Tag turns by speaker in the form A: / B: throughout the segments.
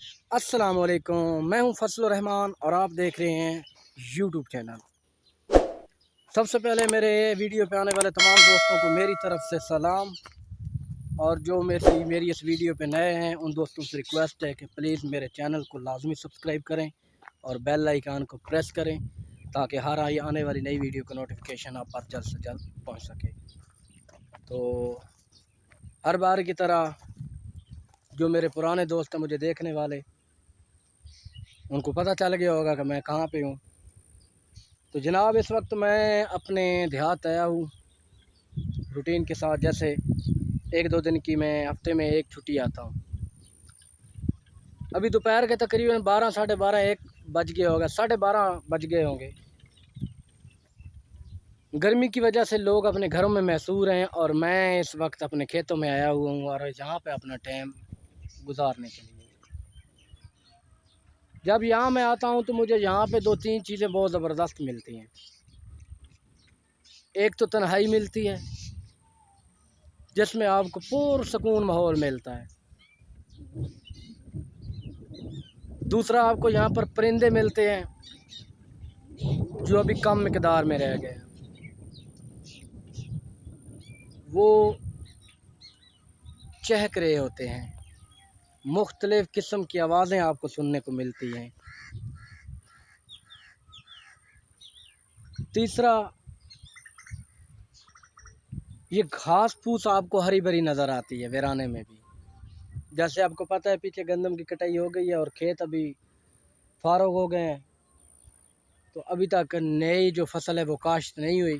A: السلام علیکم، میں ہوں فضل الرحمان اور آپ دیکھ رہے ہیں یوٹیوب چینل۔ سب سے پہلے میرے ویڈیو پہ آنے والے تمام دوستوں کو میری طرف سے سلام، اور جو میری اس ویڈیو پہ نئے ہیں ان دوستوں سے ریکویسٹ ہے کہ پلیز میرے چینل کو لازمی سبسکرائب کریں اور بیل آئیکن کو پریس کریں تاکہ ہر آنے والی نئی ویڈیو کا نوٹیفیکیشن آپ پر جلد سے جلد پہنچ سکے۔ تو ہر بار کی طرح جو میرے پرانے دوست ہیں مجھے دیکھنے والے، ان کو پتہ چل گیا ہوگا کہ میں کہاں پہ ہوں۔ تو جناب اس وقت میں اپنے دیہات آیا ہوں روٹین کے ساتھ، جیسے ایک دو دن کی میں ہفتے میں ایک چھٹی آتا ہوں۔ ابھی دوپہر کے تقریباً 12 ساڑھے 12 1 بج گئے ہوگا، 12:30 بج گئے ہوں گے۔ گرمی کی وجہ سے لوگ اپنے گھروں میں محصور ہیں اور میں اس وقت اپنے کھیتوں میں آیا ہوا ہوں اور یہاں پہ اپنا ٹائم گزارنے کے لیے۔ جب یہاں میں آتا ہوں تو مجھے یہاں پہ دو تین چیزیں بہت زبردست ملتی ہیں۔ ایک تو تنہائی ملتی ہے جس میں آپ کو پرسکون ماحول ملتا ہے۔ دوسرا، آپ کو یہاں پر پرندے ملتے ہیں جو ابھی کم مقدار میں رہ گئے ہیں، وہ چہک رہے ہوتے ہیں، مختلف قسم کی آوازیں آپ کو سننے کو ملتی ہیں۔ تیسرا، یہ گھاس پھوس آپ کو ہری بھری نظر آتی ہے ویرانے میں بھی۔ جیسے آپ کو پتہ ہے پیچھے گندم کی کٹائی ہو گئی ہے اور کھیت ابھی فارغ ہو گئے ہیں، تو ابھی تک نئی جو فصل ہے وہ کاشت نہیں ہوئی،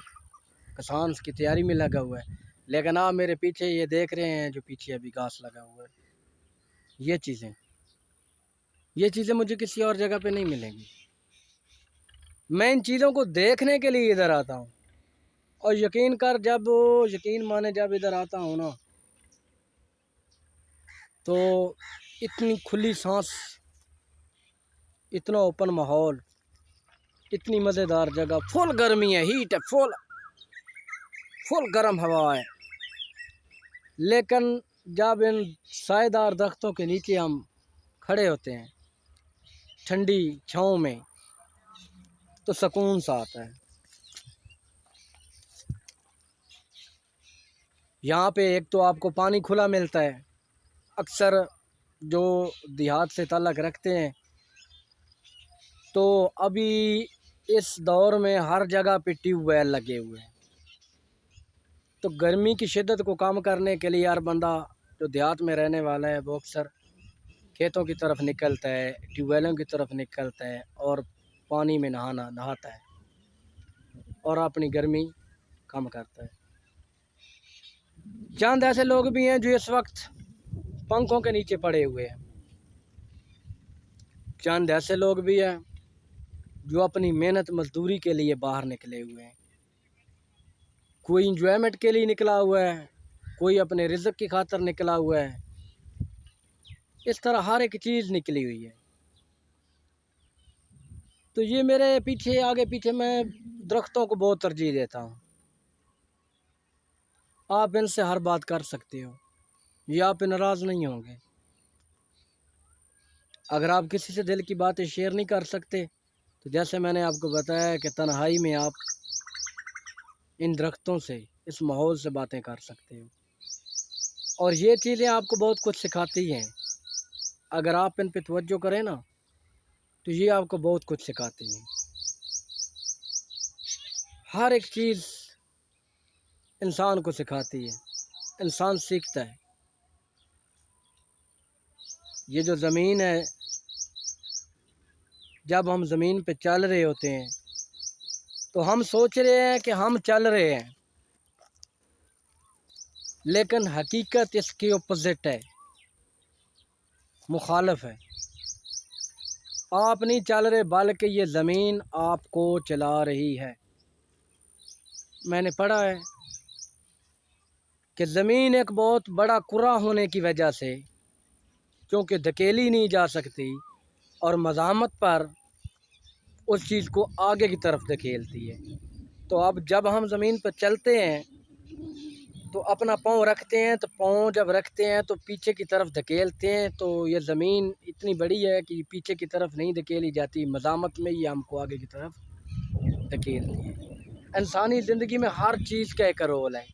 A: کسان اس کی تیاری میں لگا ہوا ہے۔ لیکن آپ میرے پیچھے یہ دیکھ رہے ہیں جو پیچھے ابھی گھاس لگا ہوا ہے، یہ چیزیں مجھے کسی اور جگہ پہ نہیں ملیں گی۔ میں ان چیزوں کو دیکھنے کے لیے ادھر آتا ہوں، اور یقین مانے جب ادھر آتا ہوں نا تو اتنی کھلی سانس، اتنا اوپن ماحول، اتنی مزیدار جگہ، فل گرمی ہے، ہیٹ ہے، فل گرم ہوا ہے، لیکن جب ان سائے دار درختوں کے نیچے ہم کھڑے ہوتے ہیں ٹھنڈی چھاؤں میں تو سکون سا آتا ہے۔ یہاں پہ ایک تو آپ کو پانی کھلا ملتا ہے، اکثر جو دیہات سے تعلق رکھتے ہیں تو ابھی اس دور میں ہر جگہ پہ ٹیوب ویل لگے ہوئے ہیں، تو گرمی کی شدت کو کم کرنے کے لیے ہر بندہ جو دیہات میں رہنے والا ہے وہ اکثر کھیتوں کی طرف نکلتا ہے، ٹیوب ویلوں کی طرف نکلتا ہے اور پانی میں نہاتا ہے اور اپنی گرمی کم کرتا ہے۔ چند ایسے لوگ بھی ہیں جو اس وقت پنکھوں کے نیچے پڑے ہوئے ہیں، چند ایسے لوگ بھی ہیں جو اپنی محنت مزدوری کے لیے باہر نکلے ہوئے ہیں، کوئی انجوائمنٹ کے لیے نکلا ہوا ہے، کوئی اپنے رزق کی خاطر نکلا ہوا ہے، اس طرح ہر ایک چیز نکلی ہوئی ہے۔ تو یہ میرے آگے پیچھے میں درختوں کو بہت ترجیح دیتا ہوں۔ آپ ان سے ہر بات کر سکتے ہو، یہ آپ پہ ناراض نہیں ہوں گے۔ اگر آپ کسی سے دل کی باتیں شیئر نہیں کر سکتے تو جیسے میں نے آپ کو بتایا کہ تنہائی میں آپ ان درختوں سے، اس ماحول سے باتیں کر سکتے ہو، اور یہ چیزیں آپ کو بہت کچھ سکھاتی ہیں۔ اگر آپ ان پہ توجہ کریں نا تو یہ آپ کو بہت کچھ سکھاتی ہیں۔ ہر ایک چیز انسان کو سکھاتی ہے، انسان سیکھتا ہے۔ یہ جو زمین ہے، جب ہم زمین پہ چل رہے ہوتے ہیں تو ہم سوچ رہے ہیں کہ ہم چل رہے ہیں، لیکن حقیقت اس کی اپوزٹ ہے، مخالف ہے۔ آپ نہیں چل رہے بلکہ یہ زمین آپ کو چلا رہی ہے۔ میں نے پڑھا ہے کہ زمین ایک بہت بڑا کرہ ہونے کی وجہ سے کیونکہ دھکیلی نہیں جا سکتی اور مزاحمت پر اس چیز کو آگے کی طرف دھکیلتی ہے، تو اب جب ہم زمین پر چلتے ہیں تو اپنا پاؤں رکھتے ہیں، تو پاؤں جب رکھتے ہیں تو پیچھے کی طرف دھکیلتے ہیں، تو یہ زمین اتنی بڑی ہے کہ پیچھے کی طرف نہیں دھکیلی جاتی، مزاحمت میں یہ ہم کو آگے کی طرف دھکیلتی ہے۔ انسانی زندگی میں ہر چیز کا ایک رول ہے،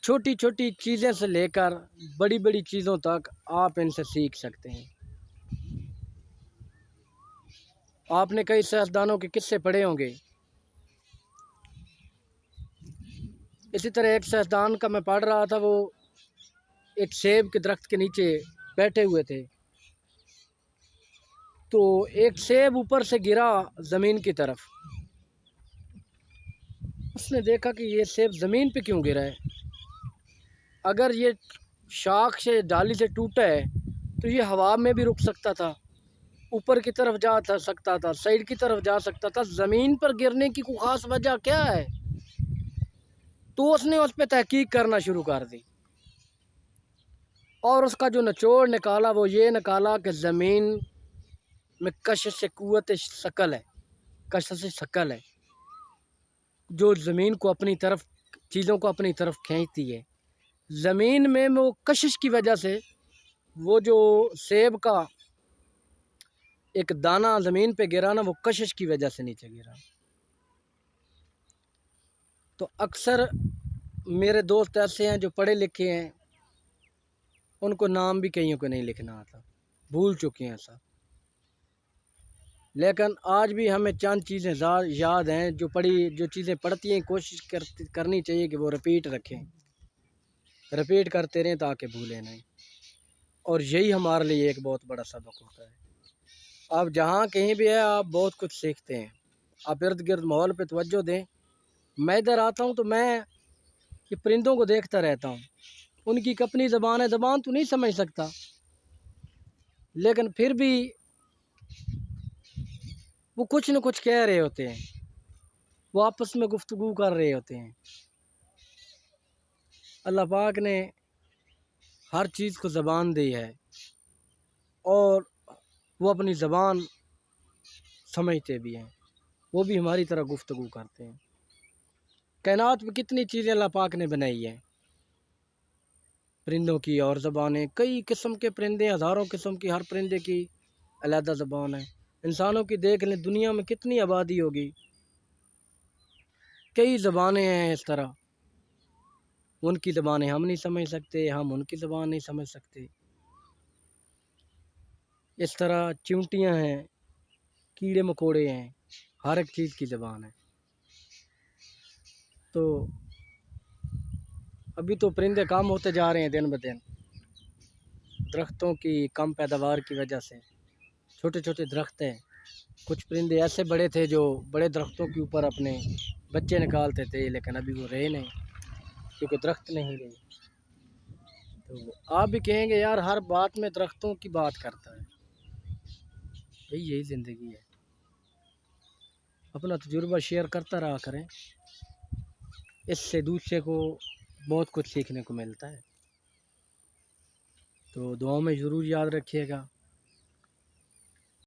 A: چھوٹی چھوٹی چیزیں سے لے کر بڑی بڑی چیزوں تک آپ ان سے سیکھ سکتے ہیں۔ آپ نے کئی سائنسدانوں کے قصے پڑھے ہوں گے، اسی طرح ایک سائنسدان کا میں پڑھ رہا تھا، وہ ایک سیب کے درخت کے نیچے بیٹھے ہوئے تھے، تو ایک سیب اوپر سے گرا زمین کی طرف۔ اس نے دیکھا کہ یہ سیب زمین پہ کیوں گرا ہے، اگر یہ شاخ سے ڈالی سے ٹوٹا ہے تو یہ ہوا میں بھی رک سکتا تھا، اوپر کی طرف جا سکتا تھا، سائڈ کی طرف جا سکتا تھا، زمین پر گرنے کی کوئی خاص وجہ کیا ہے؟ تو اس نے اس پہ تحقیق کرنا شروع کر دی، اور اس کا جو نچوڑ نکالا وہ یہ نکالا کہ زمین میں کشش قوت ثقل ہے، کشش ثقل ہے جو زمین کو اپنی طرف، چیزوں کو اپنی طرف کھینچتی ہے۔ زمین میں وہ کشش کی وجہ سے وہ جو سیب کا ایک دانہ زمین پہ گرا نا، وہ کشش کی وجہ سے نیچے گرا۔ تو اکثر میرے دوست ایسے ہیں جو پڑھے لکھے ہیں، ان کو نام بھی کئیوں کو نہیں لکھنا آتا، بھول چکے ہیں سب، لیکن آج بھی ہمیں چند چیزیں یاد ہیں جو چیزیں پڑھتی ہیں، کوشش کرنی چاہیے کہ وہ رپیٹ رکھیں، رپیٹ کرتے رہیں تاکہ بھولیں نہیں، اور یہی ہمارے لیے ایک بہت بڑا سبق ہوتا ہے۔ آپ جہاں کہیں بھی ہیں آپ بہت کچھ سیکھتے ہیں، آپ ارد گرد ماحول پہ توجہ دیں۔ میں ادھر آتا ہوں تو میں یہ پرندوں کو دیکھتا رہتا ہوں، ان کی اپنی زبان ہے، زبان تو نہیں سمجھ سکتا، لیکن پھر بھی وہ کچھ نہ کچھ کہہ رہے ہوتے ہیں، وہ آپس میں گفتگو کر رہے ہوتے ہیں۔ اللہ پاک نے ہر چیز کو زبان دی ہے، اور وہ اپنی زبان سمجھتے بھی ہیں، وہ بھی ہماری طرح گفتگو کرتے ہیں۔ کائنات میں کتنی چیزیں اللہ پاک نے بنائی ہیں، پرندوں کی اور زبانیں، کئی قسم کے پرندے، ہزاروں قسم کی، ہر پرندے کی علیحدہ زبان ہے۔ انسانوں کی دیکھ لیں، دنیا میں کتنی آبادی ہوگی، کئی زبانیں ہیں اس طرح، ان کی زبانیں ہم نہیں سمجھ سکتے، ہم ان کی زبان نہیں سمجھ سکتے۔ اس طرح چیونٹیاں ہیں، کیڑے مکوڑے ہیں، ہر ایک چیز کی زبان ہے۔ تو ابھی تو پرندے کم ہوتے جا رہے ہیں دن بدن، درختوں کی کم پیداوار کی وجہ سے۔ چھوٹے چھوٹے درخت ہیں، کچھ پرندے ایسے بڑے تھے جو بڑے درختوں کے اوپر اپنے بچے نکالتے تھے، لیکن ابھی وہ رہے نہیں کیونکہ درخت نہیں رہے۔ تو آپ بھی کہیں گے یار ہر بات میں درختوں کی بات کرتا ہے، یہی زندگی ہے، اپنا تجربہ شیئر کرتا رہا کریں، اس سے دوسرے کو بہت کچھ سیکھنے کو ملتا ہے۔ تو دعاؤں میں ضرور یاد رکھیے گا۔